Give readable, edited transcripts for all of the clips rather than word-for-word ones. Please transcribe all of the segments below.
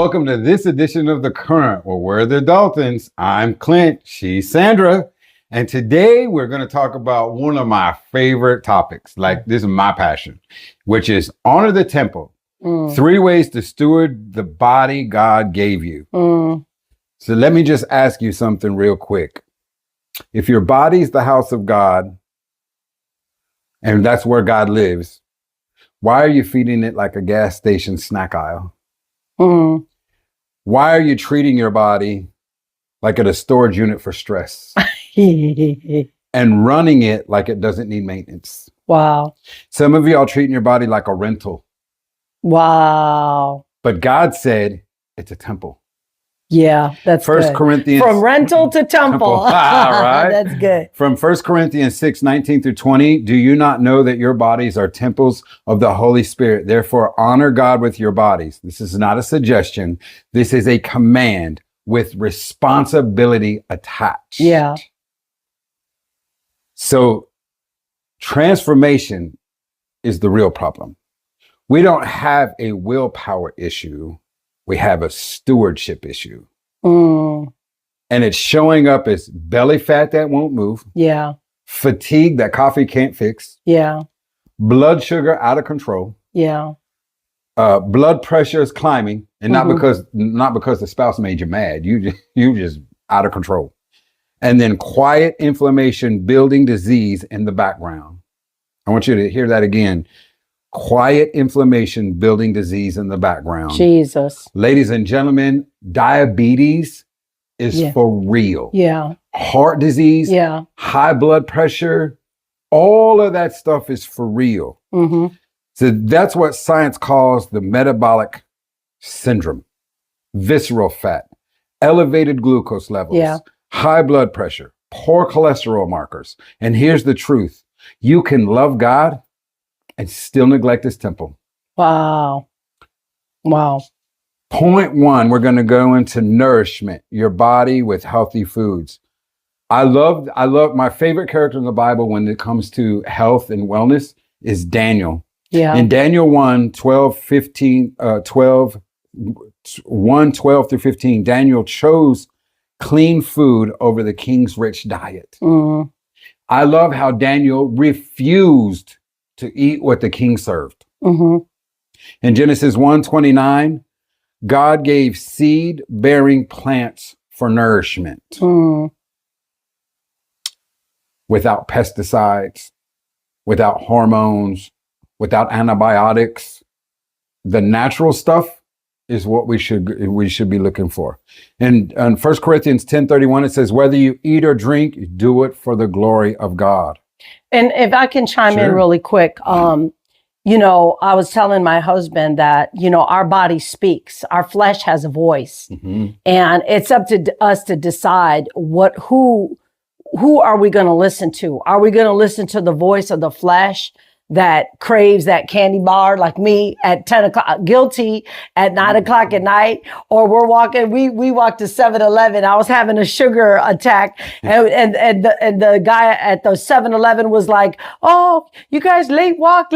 welcome to this edition of The Current, where we're the Daltons. I'm Clint, she's Sandra, and today we're going to talk about one of my favorite topics. Like, this is my passion, which is honor the temple. 3 ways to steward the body God gave you. So let me just ask you something real quick. If your body's the house of God, and that's where God lives, why are you feeding it like a gas station snack aisle? Why are you treating your body like a storage unit for stress and running it like it doesn't need maintenance? Wow. Some of y'all treating your body like a rental. Wow. But God said it's a temple. Yeah, that's First good. Corinthians. From rental to temple. Right? That's good. From 1 Corinthians 6:19-20, do you not know that your bodies are temples of the Holy Spirit? Therefore, honor God with your bodies. This is not a suggestion. This is a command with responsibility attached. Yeah. So transformation is the real problem. We don't have a willpower issue. We have a stewardship issue. And it's showing up as belly fat that won't move. Yeah. Fatigue that coffee can't fix. Yeah. Blood sugar out of control. Yeah. Blood pressure is climbing, and not because the spouse made you mad. You just out of control. And then quiet inflammation building disease in the background. I want you to hear that again. Quiet inflammation building disease in the background. Jesus. Ladies and gentlemen, diabetes is for real. Yeah. Heart disease, Yeah. high blood pressure, all of that stuff is for real. So that's what science calls the metabolic syndrome. Visceral fat, elevated glucose levels, high blood pressure, poor cholesterol markers. And here's the truth. You can love God and still neglect his temple. Wow. Wow. Point 1, we're going to go into nourishment, your body with healthy foods. I love my favorite character in the Bible when it comes to health and wellness is Daniel. Yeah. In Daniel 1:12 through 15, Daniel chose clean food over the king's rich diet. I love how Daniel refused to eat what the king served. In Genesis 1:29, God gave seed-bearing plants for nourishment without pesticides, without hormones, without antibiotics. The natural stuff is what we should be looking for. And in 1 Corinthians 10:31, it says, whether you eat or drink, do it for the glory of God. And if I can chime in really quick, you know, I was telling my husband that, you know, our body speaks, our flesh has a voice, and it's up to us to decide who are we going to listen to? Are we going to listen to the voice of the flesh that craves that candy bar like me at 10 o'clock, guilty at 9 o'clock at night, or we walked to 7-Eleven. I was having a sugar attack and the guy at the 7-Eleven was like, oh, you guys late walk.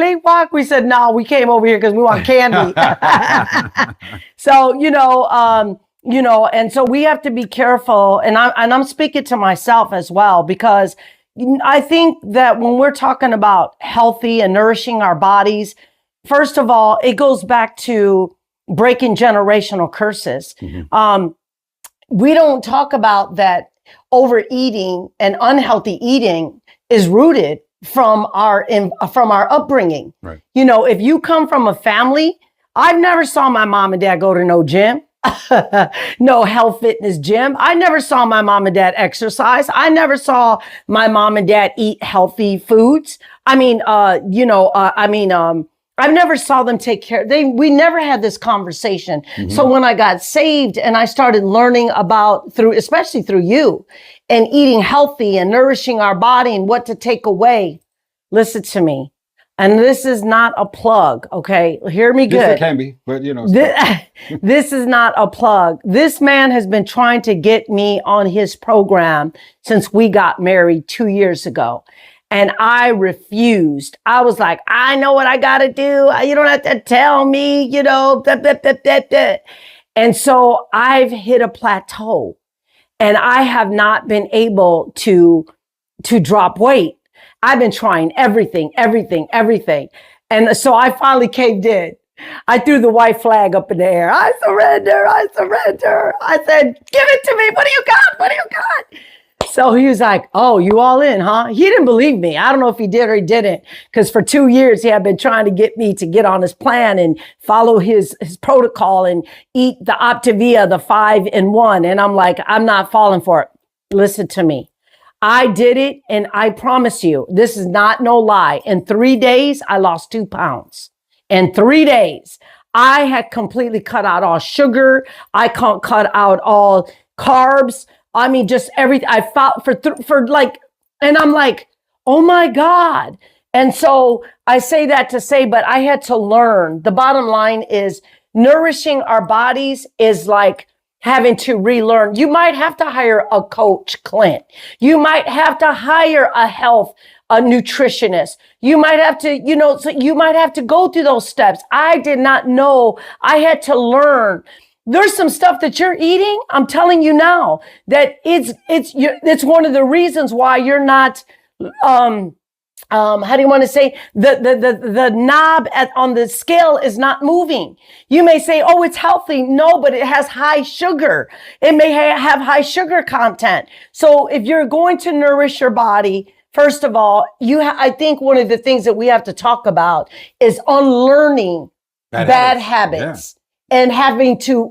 We said, no, we came over here because we want candy. So, you know, and so we have to be careful. And I'm speaking to myself as well, because I think that when we're talking about healthy and nourishing our bodies, first of all, it goes back to breaking generational curses. We don't talk about that overeating and unhealthy eating is rooted from our upbringing. Right. You know, if you come from a family, I've never saw my mom and dad go to no gym. No health fitness gym. I never saw my mom and dad exercise. I never saw my mom and dad eat healthy foods. I mean, I never saw them take care. We never had this conversation. So when I got saved and I started learning especially through you, and eating healthy and nourishing our body and what to take away, listen to me. And this is not a plug, okay? Hear me good. Yes, it can be, but you know. This is not a plug. This man has been trying to get me on his program since we got married 2 years ago. And I refused. I was like, I know what I got to do. You don't have to tell me, you know. And so I've hit a plateau and I have not been able to drop weight. I've been trying everything. And so I finally caved in. I threw the white flag up in the air. I surrender. I said, give it to me. What do you got? So he was like, oh, you all in, huh? He didn't believe me. I don't know if he did or he didn't. Because for 2 years, he had been trying to get me to get on his plan and follow his protocol and eat the Optavia, the 5-in-1. And I'm like, I'm not falling for it. Listen to me. I did it. And I promise you, this is not no lie. In 3 days, I lost 2 pounds. In 3 days, I had completely cut out all sugar. I cut out all carbs. I mean, just everything. I fought for like, and I'm like, oh my God. And so I say that to say, but I had to learn. The bottom line is nourishing our bodies is like having to relearn. You might have to hire a coach, Clint. You might have to hire a nutritionist. You might have to, so you might have to go through those steps. I did not know. I had to learn. There's some stuff that you're eating. I'm telling you now that it's one of the reasons why you're not, how do you want to say the knob on the scale is not moving. You may say, oh, it's healthy. No, but it has high sugar. It may have high sugar content. So if you're going to nourish your body, first of all, I think one of the things that we have to talk about is unlearning bad habits. Yeah. And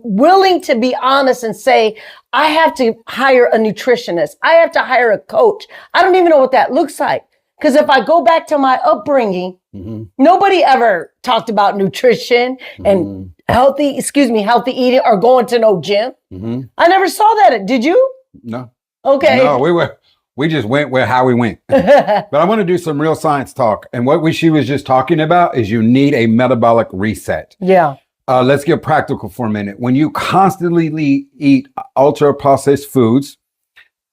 willing to be honest and say, I have to hire a nutritionist. I have to hire a coach. I don't even know what that looks like. Because if I go back to my upbringing, nobody ever talked about nutrition and healthy eating or going to no gym. I never saw that. Did you? No. Okay. No, we just went how we went. But I want to do some real science talk. And what she was just talking about is you need a metabolic reset. Yeah. Let's get practical for a minute. When you constantly eat ultra processed foods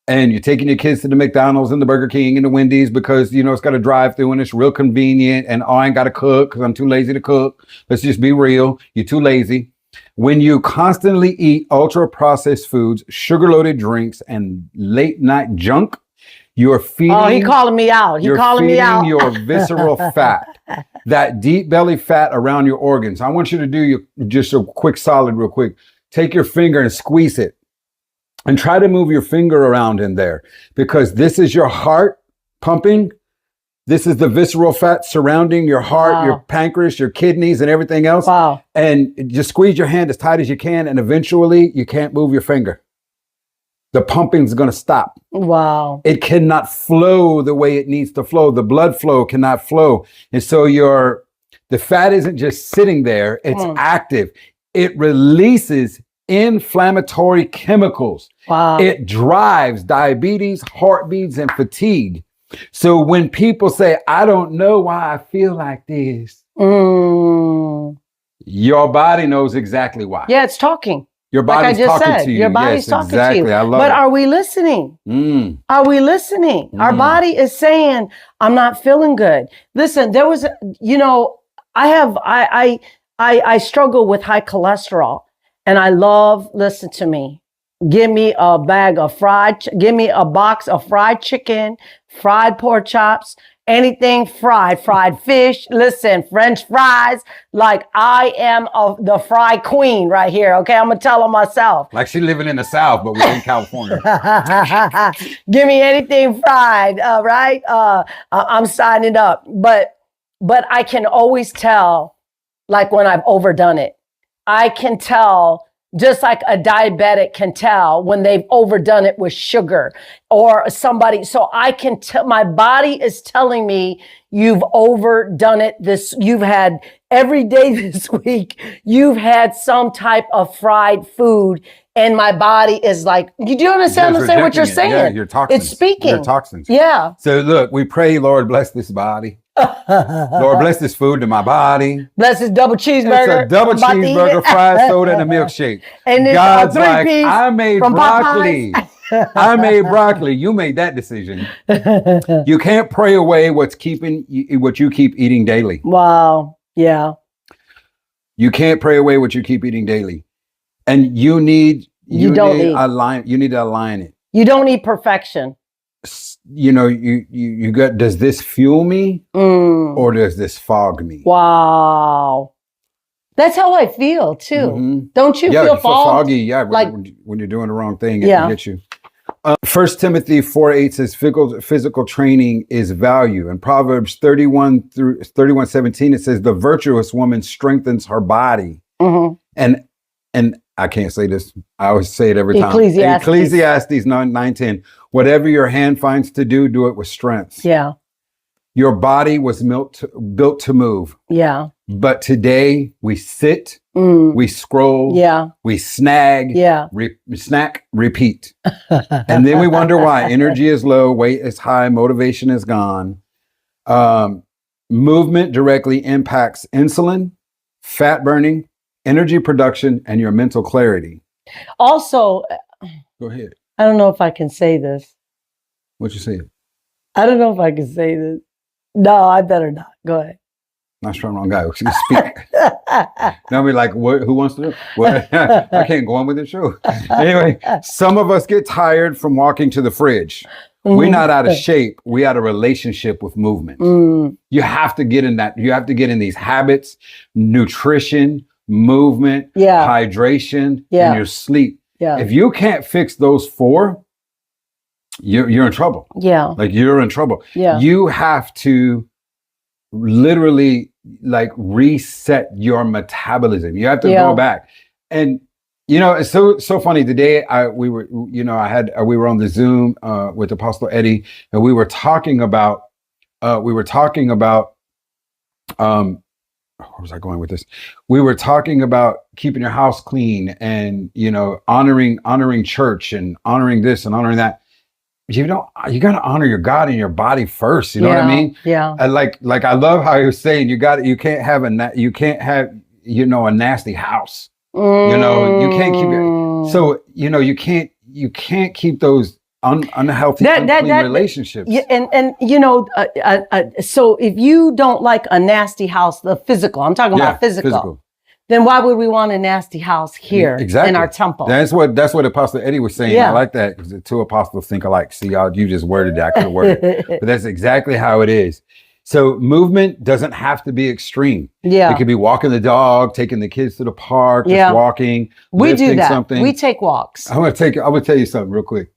and you're taking your kids to the McDonald's and the Burger King and the Wendy's because, it's got a drive through and it's real convenient and I ain't got to cook because I'm too lazy to cook. Let's just be real. You're too lazy. When you constantly eat ultra processed foods, sugar loaded drinks and late night junk, you're feeding. Oh, he calling me out. You're calling me out. Your visceral fat, that deep belly fat around your organs. I want you to do just a quick solid real quick. Take your finger and squeeze it and try to move your finger around in there because this is your heart pumping. This is the visceral fat surrounding your heart, your pancreas, your kidneys and everything else. Wow. And just squeeze your hand as tight as you can. And eventually you can't move your finger. The pumping is going to stop. Wow. It cannot flow the way it needs to flow. The blood flow cannot flow. And so the fat isn't just sitting there. It's active. It releases inflammatory chemicals. Wow. It drives diabetes, heartbeats, and fatigue. So when people say, I don't know why I feel like this, your body knows exactly why. Yeah, it's talking. Your body's talking to you. Your body's talking to you. I love but it. Are we listening? Are we listening? Our body is saying, I'm not feeling good. Listen, there was, I struggle with high cholesterol and I listen to me. Give me a give me a box of fried chicken, fried pork chops, anything fried fish. Listen, French fries, like I am the fry queen right here. Okay, I'm gonna tell her myself. Like she's living in the South, but we're in California. Give me anything fried, right? I'm signing up. But I can always tell, like when I've overdone it. I can tell. Just like a diabetic can tell when they've overdone it with sugar or somebody. So I can tell, my body is telling me you've overdone it. You've had every day this week, you've had some type of fried food. And my body is like, you do understand what you're saying? Yeah, your toxins. It's speaking. Your toxins. Yeah. So look, we pray, Lord, bless this body. Lord, bless this food to my body. Bless this double cheeseburger. It's a double cheeseburger, fried soda, and a milkshake. And God's like, I made broccoli. I made broccoli. You made that decision. You can't pray away what you keep eating daily. Wow. Yeah. You can't pray away what you keep eating daily. And you need You need to align it. You don't need perfection. You got, does this fuel me or does this fog me? Wow. That's how I feel too. Mm-hmm. Don't you feel foggy? Yeah, when you're doing the wrong thing, it gets you. 1 Timothy 4:8 says physical training is value. And Proverbs 31:17 it says the virtuous woman strengthens her body. Mm-hmm. And I can't say this. I always say it every time. Ecclesiastes 9:10. Whatever your hand finds to do, do it with strength. Yeah. Your body was built to move. Yeah. But today we sit, we scroll, we snag, snack, repeat. And then we wonder why energy is low, weight is high, motivation is gone. Movement directly impacts insulin, fat burning, energy production, and your mental clarity. Also, go ahead. I don't know if I can say this. What you say? I don't know if I can say this. No, I better not. Go ahead. Not strong, wrong guy. Speak. Now we're like, what? Who wants to do? What? I can't go on with the show. Anyway, some of us get tired from walking to the fridge. We're not out of shape. We out of relationship with movement. You have to get in that. You have to get in these habits, nutrition, movement, hydration, and your sleep. Yeah. If you can't fix those four, you're in trouble. Yeah. Like you're in trouble. Yeah. You have to literally like reset your metabolism. You have to go back. And it's so funny. Today we were on the Zoom with Apostle Eddie, and we were talking about where was I going with this? We were talking about keeping your house clean and honoring church and honoring this and honoring that. You got to honor your God and your body first. You know what I mean? Yeah. And like I love how he was saying you can't have a nasty house. You can't keep it. So you can't keep those unhealthy unclean relationships. Yeah, and so if you don't like a nasty house, the physical, I'm talking about physical. Then why would we want a nasty house here in our temple? That's what Apostle Eddie was saying. I like that because the two apostles think alike. See, you just worded that. I could have worded it. But that's exactly how it is. So movement doesn't have to be extreme. Yeah. It could be walking the dog, taking the kids to the park, just walking. We do that. Something. We take walks. I'm gonna tell you something real quick.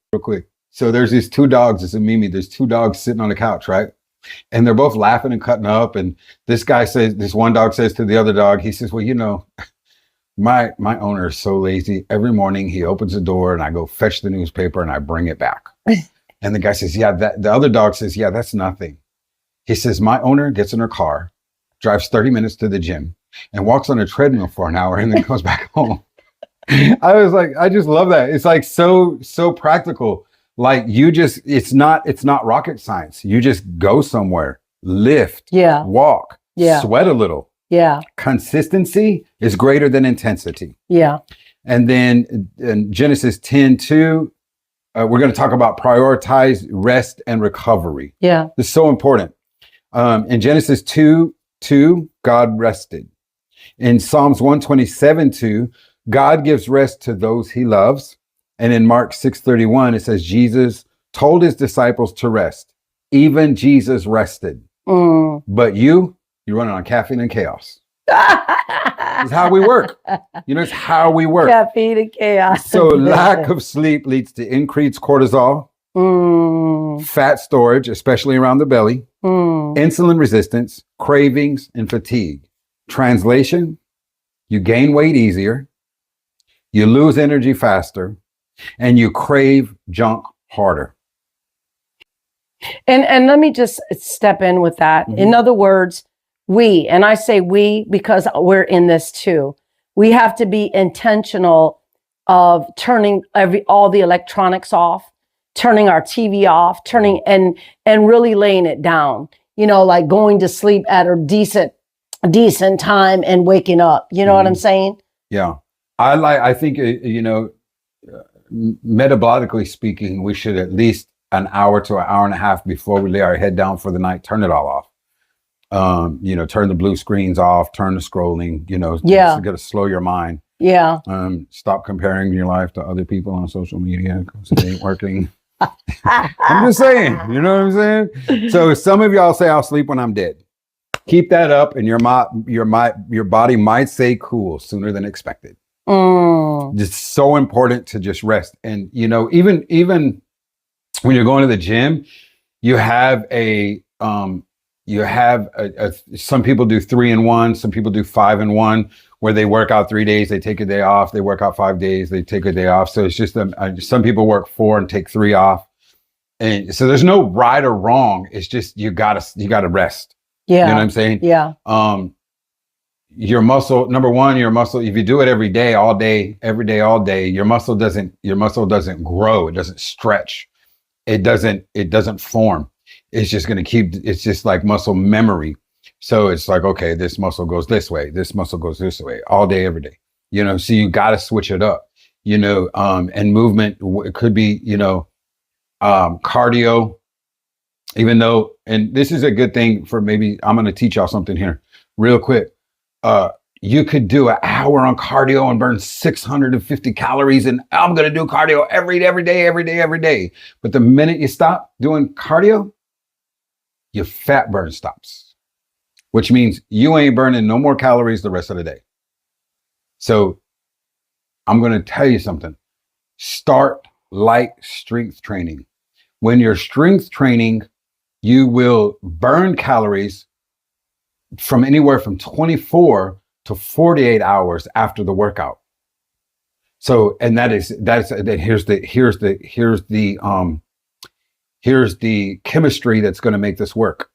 So there's these two dogs. It's a Mimi. There's two dogs sitting on the couch, right? And they're both laughing and cutting up. And this one dog says to the other dog, he says, well, my owner is so lazy. Every morning he opens the door and I go fetch the newspaper and I bring it back. And the guy says, the other dog says, that's nothing. He says, my owner gets in her car, drives 30 minutes to the gym and walks on a treadmill for an hour and then goes back home. I was like, I just love that. It's like so practical. Like it's not rocket science. You just go somewhere, lift, walk, sweat a little. Yeah. Consistency is greater than intensity. Yeah. And then in Genesis 10:2, we're going to talk about prioritize rest and recovery. Yeah. This is so important. In Genesis 2:2, God rested. In Psalms 127:2, God gives rest to those he loves. And in Mark 6:31, it says, Jesus told his disciples to rest. Even Jesus rested. But you're running on caffeine and chaos. It's how we work. It's how we work. Caffeine and chaos. So lack of sleep leads to increased cortisol, fat storage, especially around the belly, insulin resistance, cravings, and fatigue. Translation, you gain weight easier, you lose energy faster, and you crave junk harder. And let me just step in with that. In other words, and I say we because we're in this too, we have to be intentional of turning all the electronics off, turning our TV off, and really laying it down, like going to sleep at a decent time and waking up. You know what I'm saying? Yeah. I think, metabolically speaking, we should at least an hour to an hour and a half before we lay our head down for the night, turn it all off. Turn the blue screens off, turn the scrolling, just got to slow your mind. Yeah. Stop comparing your life to other people on social media because it ain't working. I'm just saying, you know what I'm saying? So some of y'all say I'll sleep when I'm dead. Keep that up, and your body might say cool sooner than expected. It's so important to just rest. And you know, even when you're going to the gym, you have some people do 3 in 1, some people do 5 in 1, where they work out 3 days, they take a day off, they work out 5 days, they take a day off. So it's just some people work 4 and take 3 off. And so there's no right or wrong. It's just you gotta rest. Yeah. You know what I'm saying? Yeah. Your muscle, number one, if you do it every day, all day, every day, all day, your muscle doesn't grow, it doesn't stretch, it doesn't form. It's just going to it's just like muscle memory. So it's like, okay, this muscle goes this way, this muscle goes this way, all day, every day. You know, so you got to switch it up, you know, and movement, it could be, you know, cardio, even though, and this is a good thing for maybe, I'm going to teach y'all something here real quick. You could do an hour on cardio and burn 650 calories, and I'm going to do cardio every day. But the minute you stop doing cardio, your fat burn stops, which means you ain't burning no more calories the rest of the day. So I'm going to tell you something. Start light strength training. When you're strength training, you will burn calories from anywhere from 24 to 48 hours after the workout. So, and here's the chemistry that's going to make this work.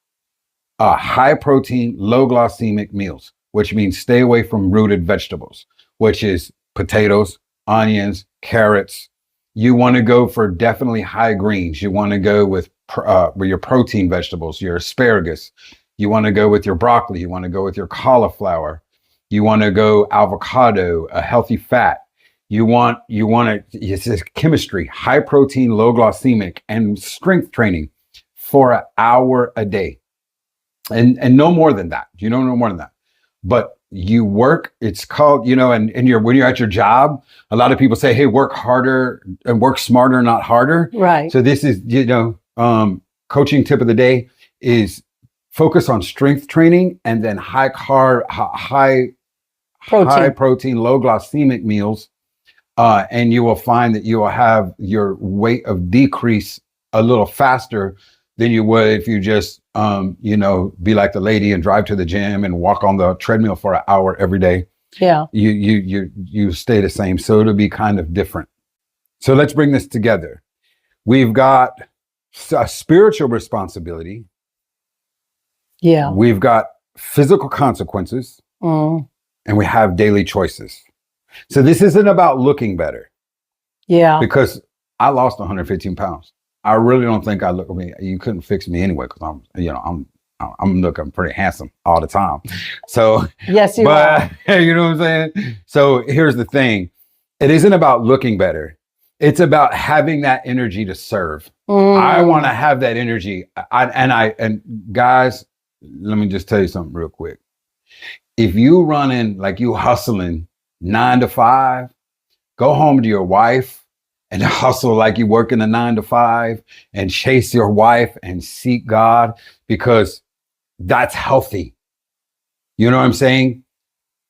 High protein, low glycemic meals, which means stay away from rooted vegetables, which is potatoes, onions, carrots. You want to go for definitely high greens. You want to go with your protein vegetables, your asparagus. You want to go with your broccoli. You want to go with your cauliflower. You want to go avocado, a healthy fat. You want to, it's this chemistry, high protein, low glycemic, and strength training for an hour a day. And no more than that. You don't know more than that. But you work, it's called, you know, and when you're at your job, a lot of people say, hey, work harder and work smarter, not harder. Right. So this is, you know, coaching tip of the day is focus on strength training and then high protein, low glycemic meals. And you will find that you will have your weight of decrease a little faster than you would if you just, you know, be like the lady and drive to the gym and walk on the treadmill for an hour every day. Yeah. You stay the same. So it'll be kind of different. So let's bring this together. We've got a spiritual responsibility. Yeah. We've got physical consequences. And we have daily choices. So this isn't about looking better. Yeah. Because I lost 115 pounds. I really don't think you couldn't fix me anyway, because I'm looking pretty handsome all the time. So yes, you are. You know what I'm saying? So here's the thing. It isn't about looking better. It's about having that energy to serve. I want to have that energy. And guys, let me just tell you something real quick. If you running like you hustling 9 to 5, go home to your wife and hustle like you working a 9 to 5 and chase your wife and seek God, because that's healthy. You know what I'm saying?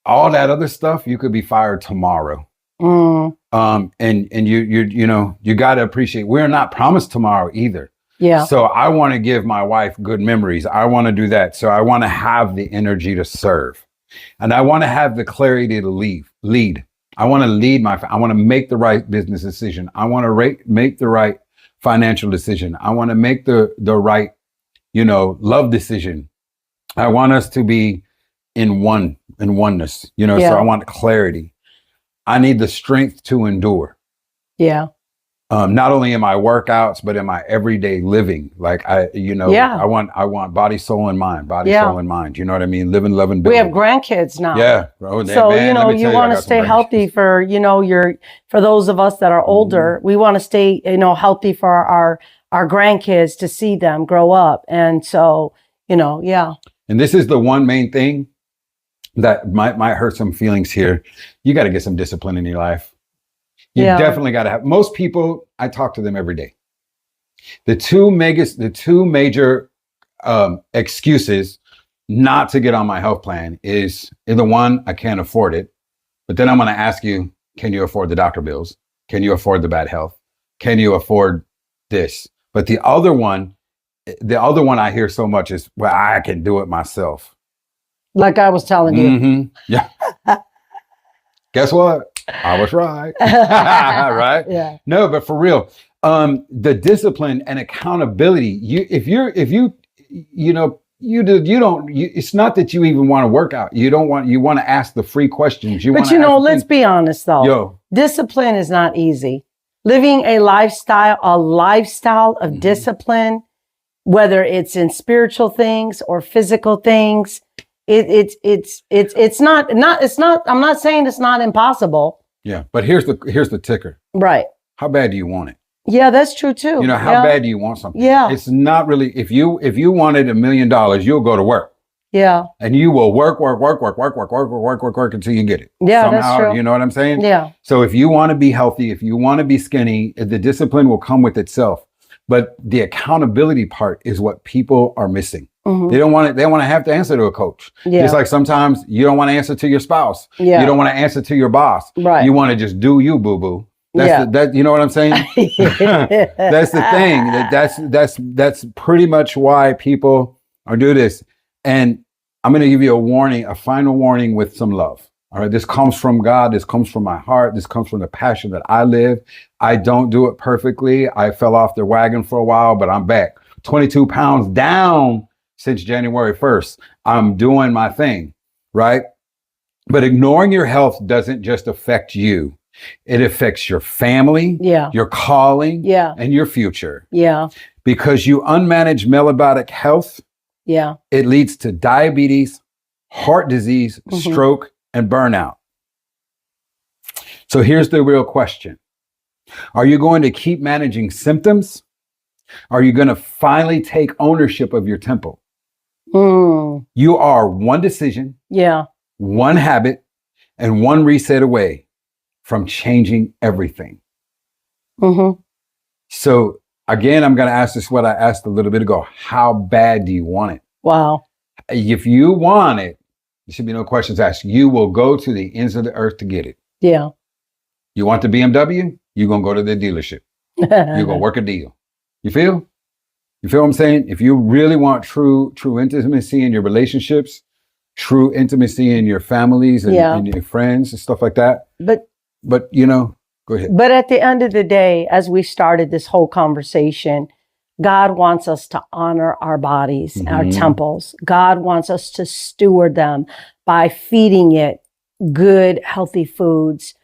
All that other stuff, you could be fired tomorrow. And you got to appreciate, we're not promised tomorrow either. Yeah. So I want to give my wife good memories. I want to do that. So I want to have the energy to serve. And I want to have the clarity to lead. I want to lead I want to make the right business decision. I want to make the right financial decision. I want to make the right, love decision. I want us to be in oneness, So I want clarity. I need the strength to endure. Yeah. Not only in my workouts, but in my everyday living. Like I want body, soul, and mind. Soul, and mind. You know what I mean? Living, loving, building. We have grandkids now. Yeah. Oh, so, you want to stay healthy for, for those of us that are older, we want to stay, healthy for our grandkids, to see them grow up. And so, yeah. And this is the one main thing. that might hurt some feelings here. You got to get some discipline in your life. You Yeah. definitely got to have. Most people, I talk to them every day. The two major excuses not to get on my health plan is either one, I can't afford it, but then I'm going to ask you, can you afford the doctor bills? Can you afford the bad health? Can you afford this? But the other one I hear so much is, well, I can do it myself. Like I was telling you. Mm-hmm. Yeah. Guess what? I was right. Right? Yeah. No, but for real, the discipline and accountability, it's not that you even want to work out. You want to ask the free questions. But let's be honest though. Discipline is not easy. Living a lifestyle of discipline, whether it's in spiritual things or physical things, it's not, I'm not saying it's not impossible. Yeah. But here's the ticker. Right. How bad do you want it? Yeah, that's true too. How bad do you want something? Yeah. It's not really, if you wanted $1 million, you'll go to work. Yeah. And you will work until you get it. Yeah, somehow, that's true. You know what I'm saying? Yeah. So if you want to be healthy, if you want to be skinny, the discipline will come with itself. But the accountability part is what people are missing. Mm-hmm. They want to have to answer to a coach. Yeah. Just like sometimes you don't want to answer to your spouse. Yeah. You don't want to answer to your boss. Right. You want to just do you, boo-boo. That's you know what I'm saying? That's the thing. That's pretty much why people are doing this. And I'm going to give you a final warning with some love. All right. This comes from God. This comes from my heart. This comes from the passion that I live. I don't do it perfectly. I fell off the wagon for a while, but I'm back. 22 pounds down since January 1st. I'm doing my thing. Right. But ignoring your health doesn't just affect you. It affects your family, your calling, and your future. Yeah. Because you unmanage metabolic health, it leads to diabetes, heart disease, stroke, and burnout. So here's the real question. Are you going to keep managing symptoms? Are you going to finally take ownership of your temple? You are one decision, one habit, and one reset away from changing everything. So again, I'm going to ask this what I asked a little bit ago. How bad do you want it? Wow. If you want it, there should be no questions asked. You will go to the ends of the earth to get it. Yeah. You want the BMW? You're going to go to the dealership. You're going to work a deal. You feel? You feel what I'm saying? If you really want true intimacy in your relationships, true intimacy in your families and your friends and stuff like that. But go ahead. But at the end of the day, as we started this whole conversation, God wants us to honor our bodies, our temples. God wants us to steward them by feeding it good, healthy foods,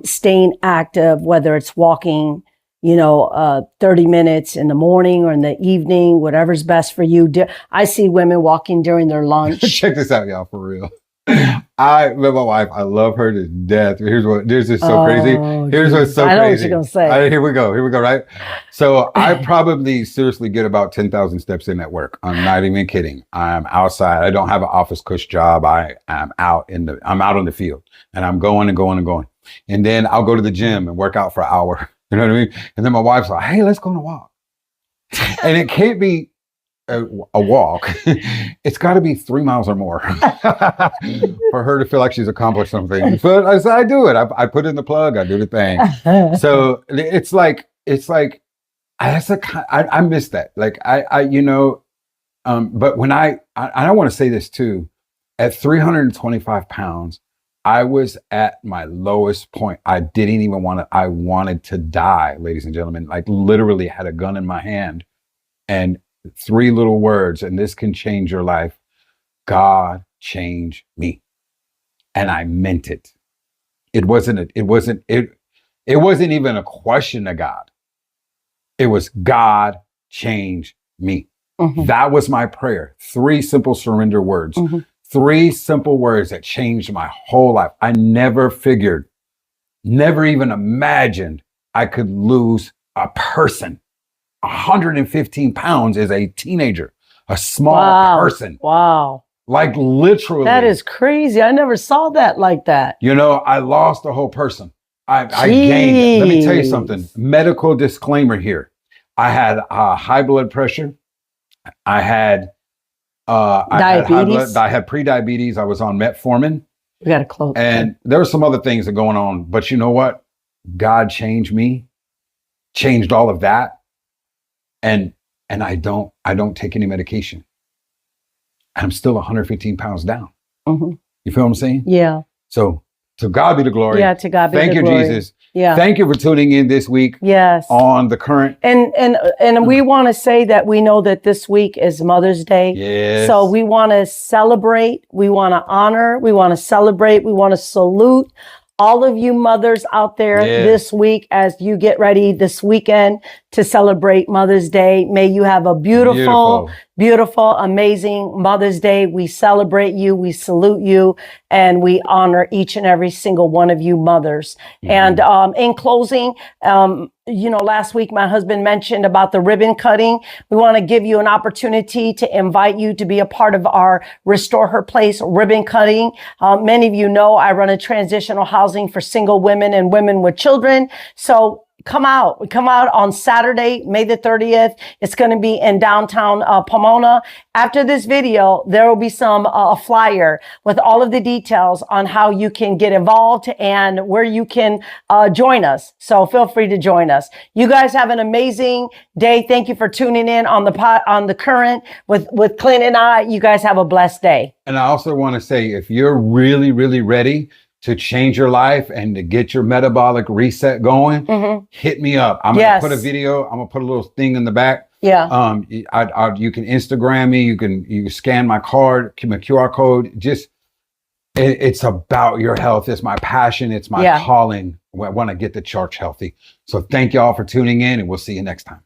staying active, whether it's walking, 30 minutes in the morning or in the evening, whatever's best for you. I see women walking during their lunch. Check this out, y'all, for real. I love my wife. I love her to death. This is so crazy. Here's what's so crazy. I know what you're going to say. Here we go, right? So I probably seriously get about 10,000 steps in at work. I'm not even kidding. I'm outside. I don't have an office cush job. I'm out on the field and I'm going and going and going. And then I'll go to the gym and work out for an hour. You know what I mean? And then my wife's like, hey, let's go on a walk. And it can't be a walk. It's got to be 3 miles or more for her to feel like she's accomplished something. But I do it. I put in the plug. I do the thing. So it's like I miss that. Like but when I want to say this too, at 325 pounds, I was at my lowest point. I didn't even I wanted to die, ladies and gentlemen. Like literally had a gun in my hand and 3 little words, and this can change your life. God, change me. And I meant it. It wasn't even a question to God. It was God, change me. That was my prayer. 3 simple surrender words. 3 simple words that changed my whole life. I never even imagined I could lose a person. 115 pounds as a teenager, a small person. Wow. Like literally. That is crazy. I never saw that like that. You know, I lost a whole person. I gained it. Let me tell you something. Medical disclaimer here. I had high blood pressure. I had diabetes. I had pre-diabetes. I was on metformin. We got to close. And there were some other things that going on. But you know what? God changed me, changed all of that. And I don't take any medication. I'm still 115 pounds down. Mm-hmm. You feel what I'm saying? Yeah. So to God be the glory. Yeah, to God be the glory. Thank you, Jesus. Yeah. Thank you for tuning in this week. Yes. On the current. And we want to say that we know that this week is Mother's Day. Yes. So we want to celebrate. We want to honor. We want to celebrate. We want to salute all of you mothers out there this week as you get ready this weekend to celebrate Mother's Day. May you have a beautiful, amazing Mother's Day. We celebrate you. We salute you. And we honor each and every single one of you mothers. Mm-hmm. And in closing, last week my husband mentioned about the ribbon cutting. We want to give you an opportunity to invite you to be a part of our Restore Her Place ribbon cutting. Many of you know I run a transitional housing for single women and women with children. So come out on Saturday, May the 30th. It's going to be in downtown Pomona. After this video, there will be a flyer with all of the details on how you can get involved and where you can join us. So feel free to join us. You guys have an amazing day. Thank you for tuning in on the current with Clint and I. You guys have a blessed day. And I also want to say, if you're really, really ready to change your life and to get your metabolic reset going, hit me up. I'm going to put a video. I'm going to put a little thing in the back. Yeah. You can Instagram me. You can scan my card, my QR code. Just, it's about your health. It's my passion. It's my calling. I want to get the church healthy. So thank y'all for tuning in, and we'll see you next time.